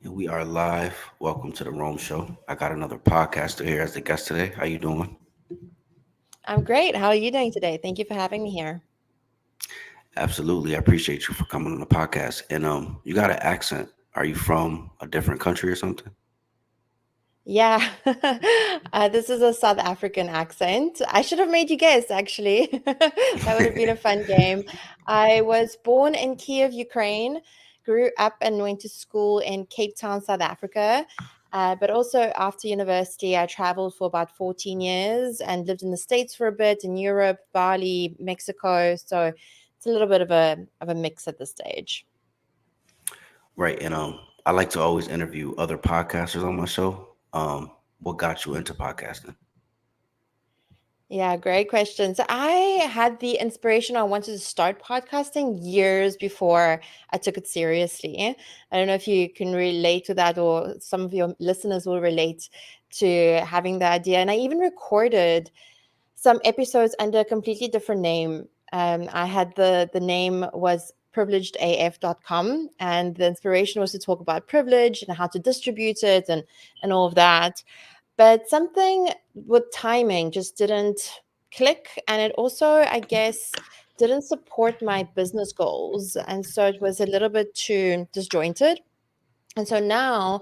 And we are live. Welcome to the Rome Show. I got another podcaster here as the guest today. How you doing? I'm great. How are you doing today? Thank you for having me here. Absolutely. I appreciate you for coming on the podcast. And you got an accent. Are you from a different country or something? Yeah, this is a South African accent. I should have made you guess, actually. That would have been a fun game. I was born in Kiev, Ukraine, grew up and went to school in Cape Town, South Africa. But also after university, I traveled for about 14 years and lived in the States for a bit, in Europe, Bali, Mexico. So it's a little bit of a mix at this stage. Right. And I like to always interview other podcasters on my show. What got you into podcasting? Yeah, great question. So I had the inspiration I wanted to start podcasting years before I took it seriously. I don't know if you can relate to that or some of your listeners will relate to having the idea. And I even recorded some episodes under a completely different name. I had the name was privilegedaf.com, and the inspiration was to talk about privilege and how to distribute it and all of that, but something with timing just didn't click, and it also, I guess, didn't support my business goals, and so it was a little bit too disjointed. And so now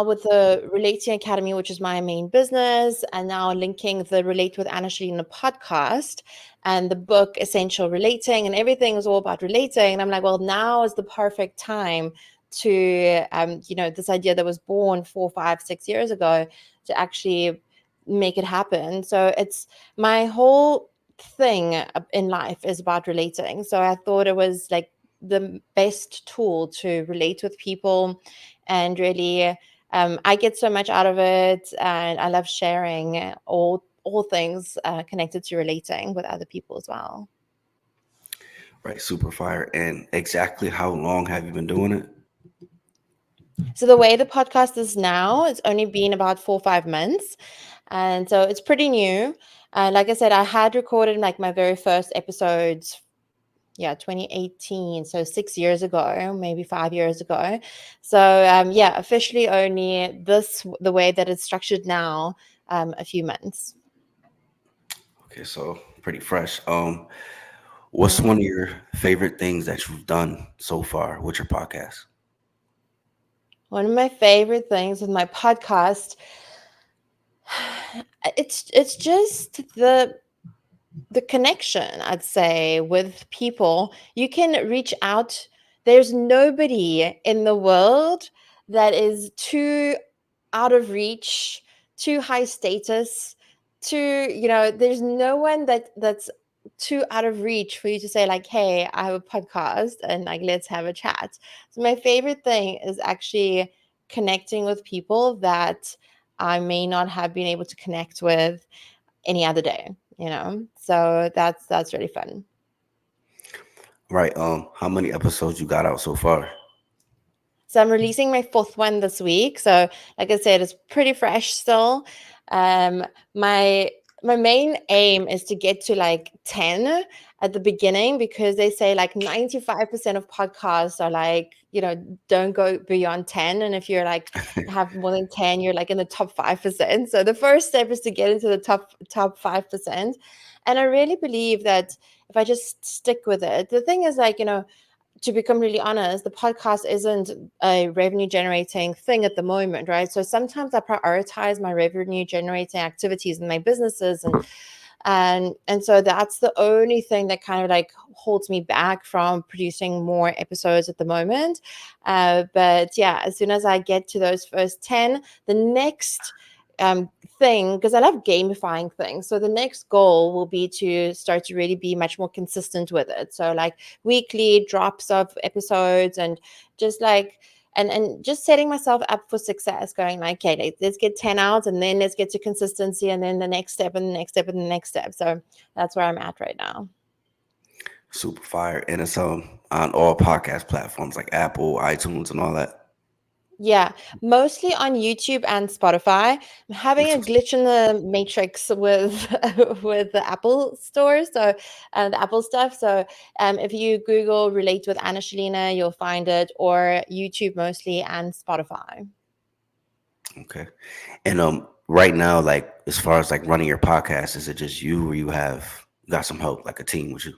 with the Relating Academy, which is my main business, and now linking the Relate with Anna Shilina podcast and the book Essential Relating, and everything is all about relating. And I'm like, well, now is the perfect time to, this idea that was born 4, 5, 6 years ago to actually make it happen. So it's my whole thing in life is about relating. So I thought it was like the best tool to relate with people and really I get so much out of it, and I love sharing all things connected to relating with other people as well. Right. Super fire. And exactly how long have you been doing it? So the way the podcast is now, it's only been about 4 or 5 months, and so it's pretty new. Like I said, I had recorded like my very first episodes, yeah, 2018, so 6 years ago, maybe 5 years ago. So yeah, officially only the way that it's structured now, a few months. Okay, so pretty fresh. What's Yeah. one of your favorite things that you've done so far with your podcast? One of my favorite things with my podcast, it's just the connection, I'd say, with people. You can reach out. There's nobody in the world that is too out of reach, too high status, too, there's no one that's too out of reach for you to say like, hey, I have a podcast and like let's have a chat. So my favorite thing is actually connecting with people that I may not have been able to connect with any other day. So that's really fun. Right. How many episodes you got out so far? So I'm releasing my fourth one this week. So like I said, it's pretty fresh still. Um, my my main aim is to get to like 10 at the beginning, because they say like 95% of podcasts are like, don't go beyond 10. And if you're like have more than 10, you're like in the top 5%. So the first step is to get into the top 5%. And I really believe that if I just stick with it, the thing is like, to be completely honest, the podcast isn't a revenue generating thing at the moment, right? So sometimes I prioritize my revenue generating activities in my businesses, and so that's the only thing that kind of like holds me back from producing more episodes at the moment. But yeah, as soon as I get to those first 10, the next thing, because I love gamifying things, so the next goal will be to start to really be much more consistent with it. So like weekly drops of episodes, and just like and just setting myself up for success, going like, okay, let's get 10 out, and then let's get to consistency, and then the next step and the next step and the next step. So that's where I'm at right now. Super fire. And it's on all podcast platforms like Apple, iTunes, and all that. Yeah, mostly on YouTube and Spotify. I'm having a Interesting. glitch in the matrix with with the Apple store, so the Apple stuff. So if you Google "relate with Anna Shalina," you'll find it, or YouTube mostly and Spotify. Okay. And right now, like as far as like running your podcast, is it just you, or you got some help, like a team with you?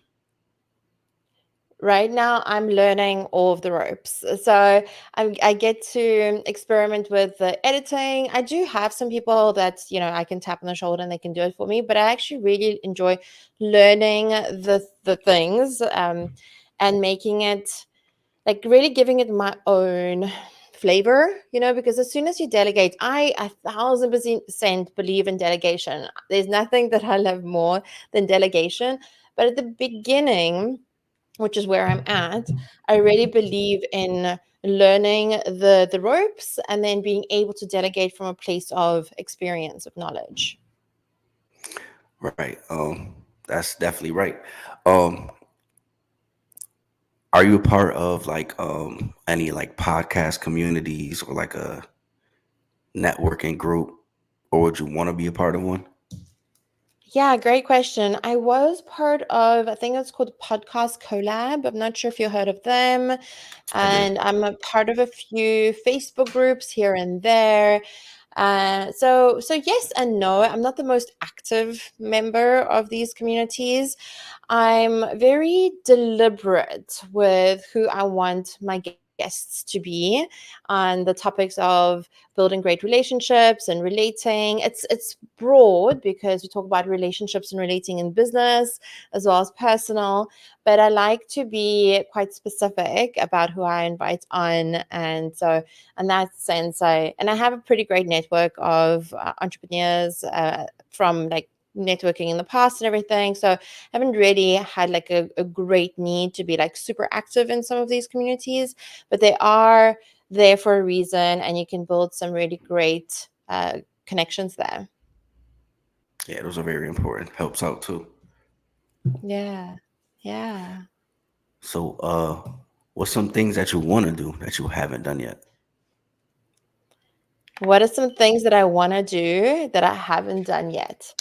Right now, I'm learning all of the ropes. So I get to experiment with the editing. I do have some people that, I can tap on the shoulder and they can do it for me, but I actually really enjoy learning the things, and making it, like, really giving it my own flavor, because as soon as you delegate, I 1,000% believe in delegation. There's nothing that I love more than delegation. But at the beginning, which is where I'm at, I really believe in learning the ropes and then being able to delegate from a place of experience, of knowledge. Right. That's definitely right. Um, are you a part of like any like podcast communities or like a networking group, or would you want to be a part of one? Yeah, great question. I was part of, I think it's called Podcast Collab. I'm not sure if you heard of them. I did. And I'm a part of a few Facebook groups here and there. So yes and no. I'm not the most active member of these communities. I'm very deliberate with who I want my guests to be on the topics of building great relationships and relating. It's broad because we talk about relationships and relating in business as well as personal, but I like to be quite specific about who I invite on. And so in that sense, I have a pretty great network of entrepreneurs, from like networking in the past and everything. So I haven't really had like a great need to be like super active in some of these communities, but they are there for a reason, and you can build some really great connections there. Yeah, those are very important. Helps out too. Yeah. Yeah. So, what's some things that you want to do that you haven't done yet? What are some things that I want to do that I haven't done yet?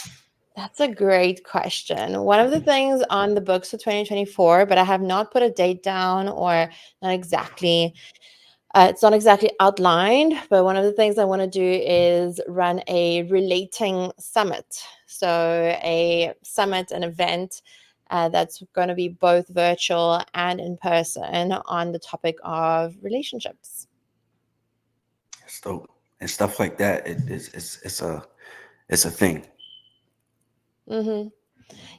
That's a great question. One of the things on the books for 2024, but I have not put a date down, or not exactly, it's not exactly outlined, but one of the things I want to do is run a relating summit. So, a summit, an event that's going to be both virtual and in person on the topic of relationships. It's dope and stuff like that. It's a thing. Hmm.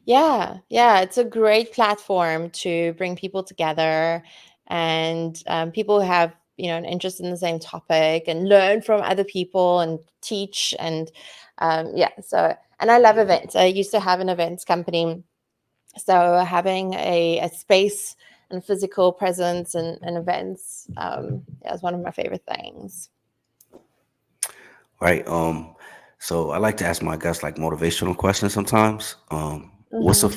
Yeah, yeah, it's a great platform to bring people together, and people who have, an interest in the same topic, and learn from other people and teach. And yeah, so, and I love events. I used to have an events company, so having a space and physical presence and events, yeah, is one of my favorite things. Right. So I like to ask my guests like motivational questions sometimes. Hmm. What's a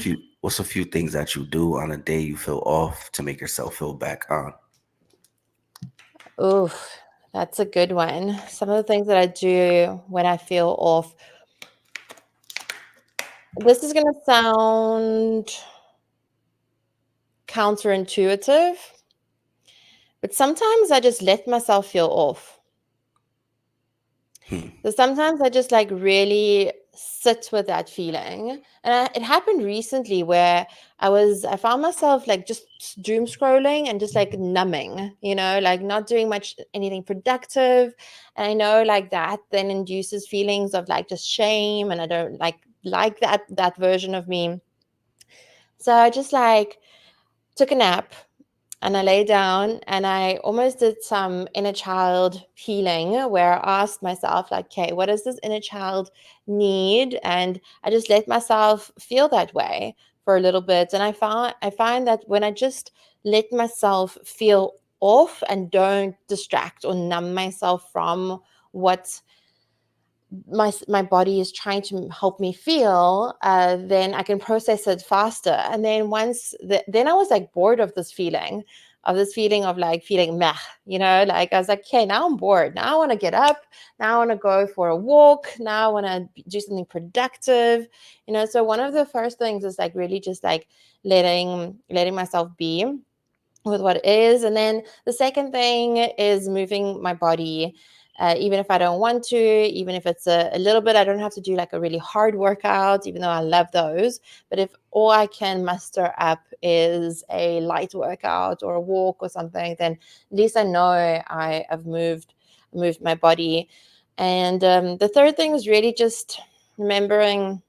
few things that you do on a day you feel off to make yourself feel back on? Oof, that's a good one. Some of the things that I do when I feel off. This is gonna sound counterintuitive, but sometimes I just let myself feel off. Hmm. So sometimes I just like really sit with that feeling. And it happened recently where I found myself like just doom scrolling and just like numbing, like not doing much anything productive. And I know like that then induces feelings of like just shame, and I don't like that version of me. So I just like took a nap, and I lay down and I almost did some inner child healing where I asked myself, like, okay, what does this inner child need? And I just let myself feel that way for a little bit. And I find that when I just let myself feel off and don't distract or numb myself from what my body is trying to help me feel, then I can process it faster. And then then I was like bored of this feeling. of this feeling of like feeling meh, like I was like, okay, now I'm bored. Now I want to get up. Now I want to go for a walk. Now I want to do something productive. So one of the first things is like really just like letting myself be with what it is. And then the second thing is moving my body. Even if I don't want to, even if it's a little bit, I don't have to do like a really hard workout, even though I love those. But if all I can muster up is a light workout or a walk or something, then at least I know have moved my body. And the third thing is really just remembering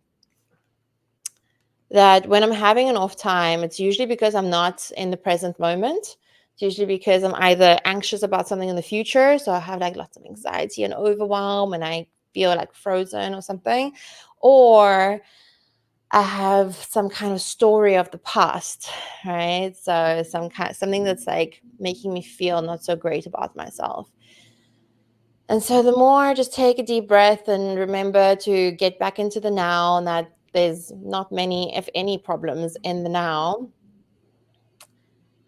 that when I'm having an off time, it's usually because I'm not in the present moment. It's usually because I'm either anxious about something in the future. So I have like lots of anxiety and overwhelm and I feel like frozen or something. Or I have some kind of story of the past, right? So something that's like making me feel not so great about myself. And so the more just take a deep breath and remember to get back into the now, and that there's not many, if any, problems in the now.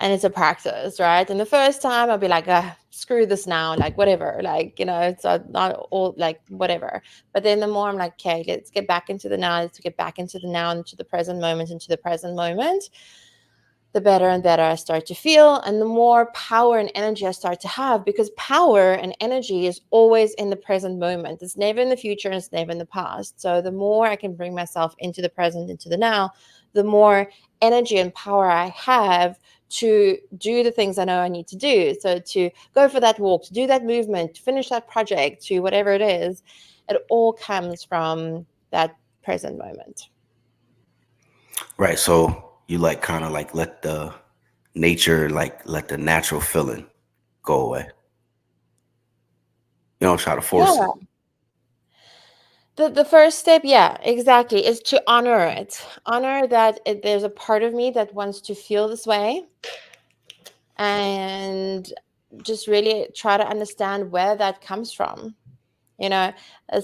And it's a practice, right? And the first time I'll be like, screw this now, like whatever, like, it's not all like whatever. But then the more I'm like, okay, let's get back into the now, let's get back into the now, into the present moment, into the present moment, the better and better I start to feel, and the more power and energy I start to have, because power and energy is always in the present moment. It's never in the future and it's never in the past. So the more I can bring myself into the present, into the now, the more energy and power I have to do the things I know I need to do. So to go for that walk, to do that movement, to finish that project, to whatever it is, it all comes from that present moment. Right. So you like kind of like let the nature, like let the natural feeling go away. You don't try to force it. Yeah. The first step, yeah, exactly, is to honor it. Honor that there's a part of me that wants to feel this way, and just really try to understand where that comes from. You know,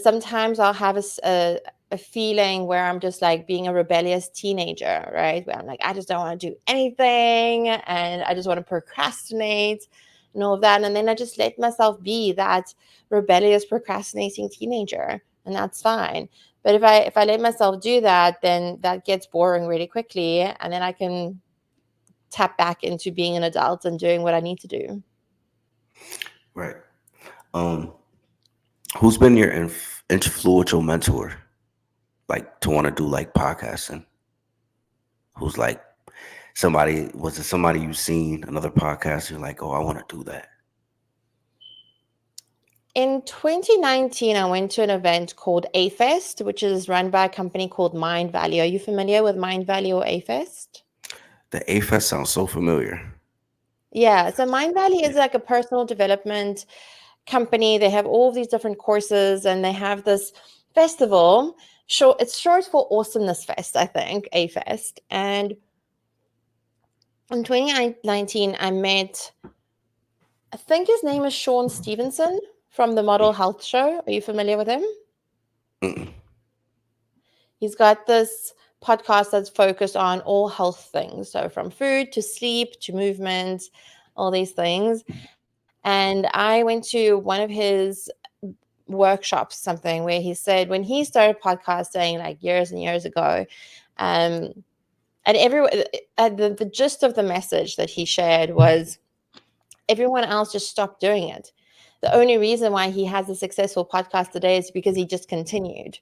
sometimes I'll have a feeling where I'm just like being a rebellious teenager, right? Where I'm like, I just don't want to do anything and I just want to procrastinate and all of that. And then I just let myself be that rebellious, procrastinating teenager, and that's fine. But if I let myself do that, then that gets boring really quickly. And then I can tap back into being an adult and doing what I need to do. Right. Um, who's been your influential mentor, like to want to do like podcasting? Who's like somebody? Was it somebody you've seen another podcast? You're like, oh, I want to do that. In 2019, I went to an event called A Fest, which is run by a company called Mind Value. Are you familiar with Mind Value or A Fest? The AFES sounds so familiar. Yeah, so Mind Valley Yeah. is like a personal development company. They have all of these different courses and they have this festival. It's short for Awesomeness Fest, I think, A Fest. And in 2019, I met, I think his name is Sean Stevenson from the Model Health Show. Are you familiar with him? Mm-mm. He's got this podcast that's focused on all health things. So from food to sleep to movement, all these things. And I went to one of his workshops, something where he said when he started podcasting like years and years ago, um, and the gist of the message that he shared was everyone else just stopped doing it. The only reason why he has a successful podcast today is because he just continued.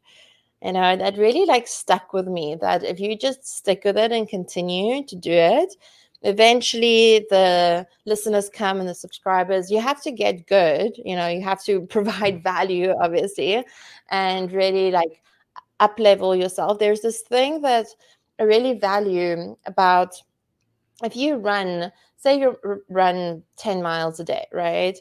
That really like stuck with me, that if you just stick with it and continue to do it, eventually the listeners come and the subscribers. You have to get good, you have to provide value, obviously, and really like up level yourself. There's this thing that I really value about, if you run, say you run 10 miles a day, right?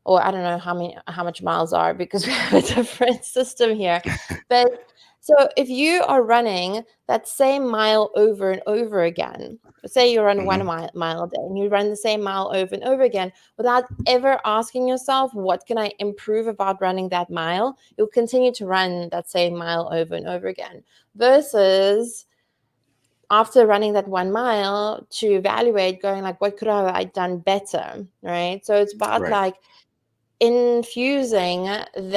Or I don't know how much miles are, because we have a different system here. But so if you are running that same mile over and over again, say you run Mm-hmm. 1 mile a day and you run the same mile over and over again without ever asking yourself, what can I improve about running that mile? You'll continue to run that same mile over and over again, versus after running that 1 mile to evaluate, going like, what could have I done better, right? So it's about Right. like infusing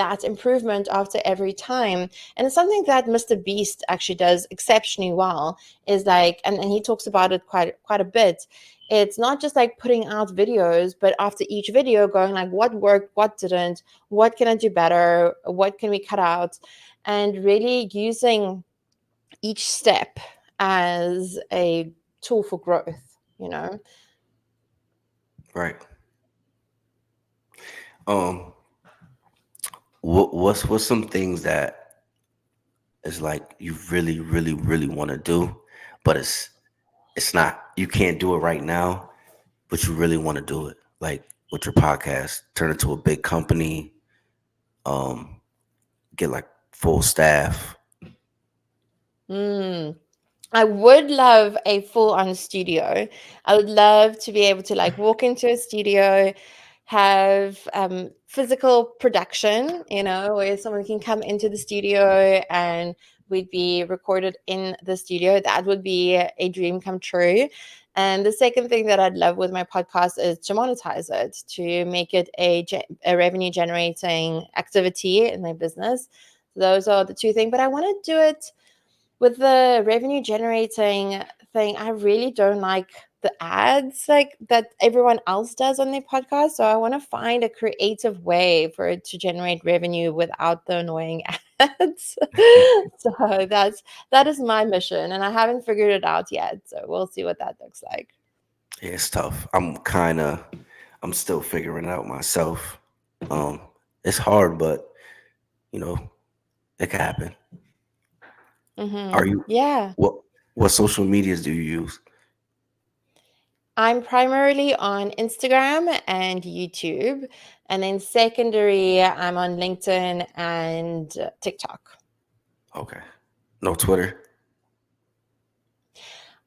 that improvement after every time. And it's something that Mr. Beast actually does exceptionally well, is like, and he talks about it quite a bit. It's not just like putting out videos, but after each video going like, what worked, what didn't, what can I do better, what can we cut out, and really using each step as a tool for growth, you know. Right. Um, what's some things that is like you really, really, really want to do, but it's not, you can't do it right now, but you really want to do it. Like with your podcast, turn it to a big company, um, get like full staff. Mm. I would love a full on studio. I would love to be able to like walk into a studio, have physical production, you know, where someone can come into the studio and we'd be recorded in the studio. That would be a dream come true. And the second thing that I'd love with my podcast is to monetize it, to make it a revenue generating activity in my business. Those are the two things, but I want to do it with the revenue generating thing. I really don't like the ads like that everyone else does on their podcast. So I want to find a creative way for it to generate revenue without the annoying ads. So that is my mission, and I haven't figured it out yet. So we'll see what that looks like. Yeah, it's tough. I'm still figuring it out myself. Um, it's hard, but you know, it can happen. Are you Yeah. what what social medias do you use? I'm primarily on Instagram and YouTube. And then secondary, I'm on LinkedIn and TikTok. Okay. No Twitter.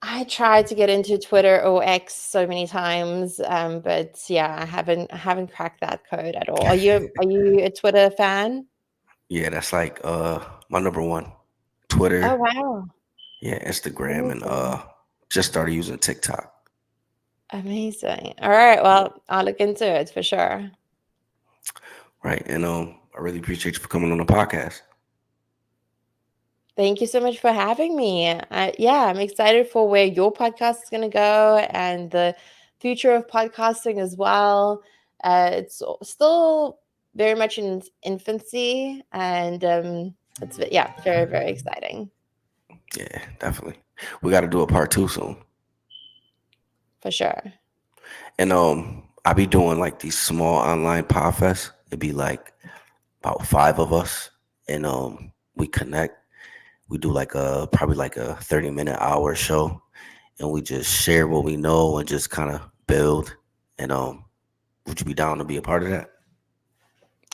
I tried to get into Twitter or X so many times, but yeah, I haven't cracked that code at all. Are you a Twitter fan? Yeah, that's like my number one. Oh Twitter, wow, yeah, Instagram, and amazing, just started using TikTok. amazing. All right, Yeah. well, I'll look into it for sure. Right. And I really appreciate you for coming on the podcast. Thank you so much for having me. Yeah, I'm excited for where your podcast is going to go and the future of podcasting as well. It's still very much in its infancy, and yeah, very very exciting Yeah, definitely. We gotta do a part two soon. for sure. And I be doing like these small online podfests. It'd be like about five of us, and we connect. We do like a probably like a 30-minute hour show, and we just share what we know and just kind of build. And would you be down to be a part of that?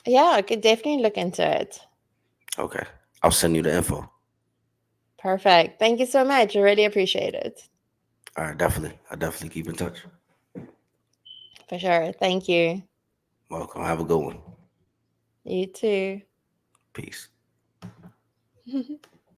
Yeah, I could definitely look into it. Okay, I'll send you the info. Perfect. Thank you so much. I really appreciate it. All right, definitely. I definitely keep in touch. For sure. Thank you. Welcome. Have a good one. You too. Peace.